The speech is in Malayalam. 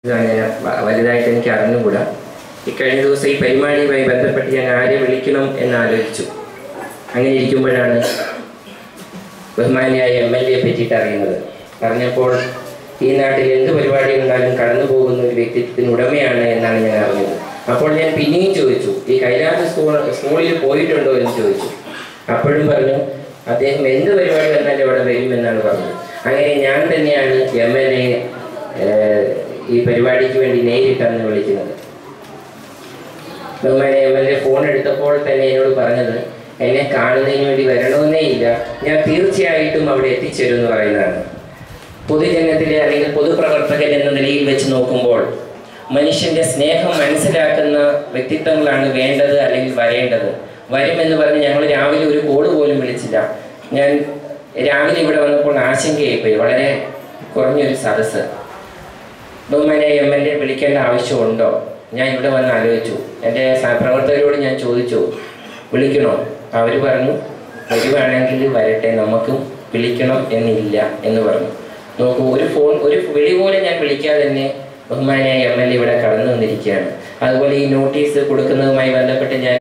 വലുതായിട്ട് എനിക്ക് അറിഞ്ഞുകൂടാ. ഇക്കഴിഞ്ഞ ദിവസം ഈ പരിപാടിയുമായി ബന്ധപ്പെട്ട് ഞാൻ ആരെ വിളിക്കണം എന്നാലോചിച്ചു. അങ്ങനെ ഇരിക്കുമ്പോഴാണ് ബഹുമാനിയായ MLA പറ്റിയിട്ട് അറിയുന്നത്. അറിഞ്ഞപ്പോൾ ഈ നാട്ടിൽ എന്ത് പരിപാടി ഉണ്ടാലും കടന്നു പോകുന്ന ഒരു വ്യക്തിത്വത്തിന് ഉടമയാണ് എന്നാണ് ഞാൻ അറിഞ്ഞത്. അപ്പോൾ ഞാൻ പിന്നെയും ചോദിച്ചു, ഈ കൈലാസ സ്കൂളിൽ പോയിട്ടുണ്ടോ എന്ന് ചോദിച്ചു. അപ്പോഴും പറഞ്ഞു അദ്ദേഹം എന്ത് പരിപാടി വന്നാലും അവിടെ വരുമെന്നാണ് പറഞ്ഞത്. അങ്ങനെ ഞാൻ തന്നെയാണ് MLA ഈ പരിപാടിക്ക് വേണ്ടി നേരിട്ടാണ് വിളിക്കുന്നത്. ബഹുമാനിയായ MLA ഫോൺ എടുത്തപ്പോൾ തന്നെ എന്നോട് പറഞ്ഞത്, എന്നെ കാണുന്നതിന് വേണ്ടി വരണമെന്നേ ഇല്ല, ഞാൻ തീർച്ചയായിട്ടും അവിടെ എത്തിച്ചേരുമെന്ന് പറയുന്നതാണ്. പൊതുജനത്തിലെ അല്ലെങ്കിൽ പൊതുപ്രവർത്തകൻ എന്ന നിലയിൽ വെച്ച് നോക്കുമ്പോൾ മനുഷ്യൻ്റെ സ്നേഹം മനസ്സിലാക്കുന്ന വ്യക്തിത്വങ്ങളാണ് വേണ്ടത് അല്ലെങ്കിൽ വരേണ്ടത്. വരുമെന്ന് പറഞ്ഞ് ഞങ്ങൾ രാവിലെ ഒരു കോൾ പോലും വിളിച്ചില്ല. ഞാൻ രാവിലെ ഇവിടെ വന്നപ്പോൾ ആശങ്കയായിപ്പോയി. വളരെ കുറഞ്ഞൊരു സദസ്സ്. ബഹുമാനിയായ MLA വിളിക്കേണ്ട ആവശ്യമുണ്ടോ? ഞാൻ ഇവിടെ വന്ന് ആലോചിച്ചു. എൻ്റെ പ്രവർത്തകരോട് ഞാൻ ചോദിച്ചു, വിളിക്കണോ? അവർ പറഞ്ഞു, വരുവാണെങ്കിൽ വരട്ടെ, നമുക്കും വിളിക്കണം എന്നില്ല എന്ന് പറഞ്ഞു. നോക്കൂ, ഒരു വിളി പോലും ഞാൻ വിളിക്കാതെ തന്നെ ബഹുമാനിയായ MLA ഇവിടെ കടന്നു വന്നിരിക്കുകയാണ്. അതുപോലെ ഈ നോട്ടീസ് കൊടുക്കുന്നതുമായി ബന്ധപ്പെട്ട് ഞാൻ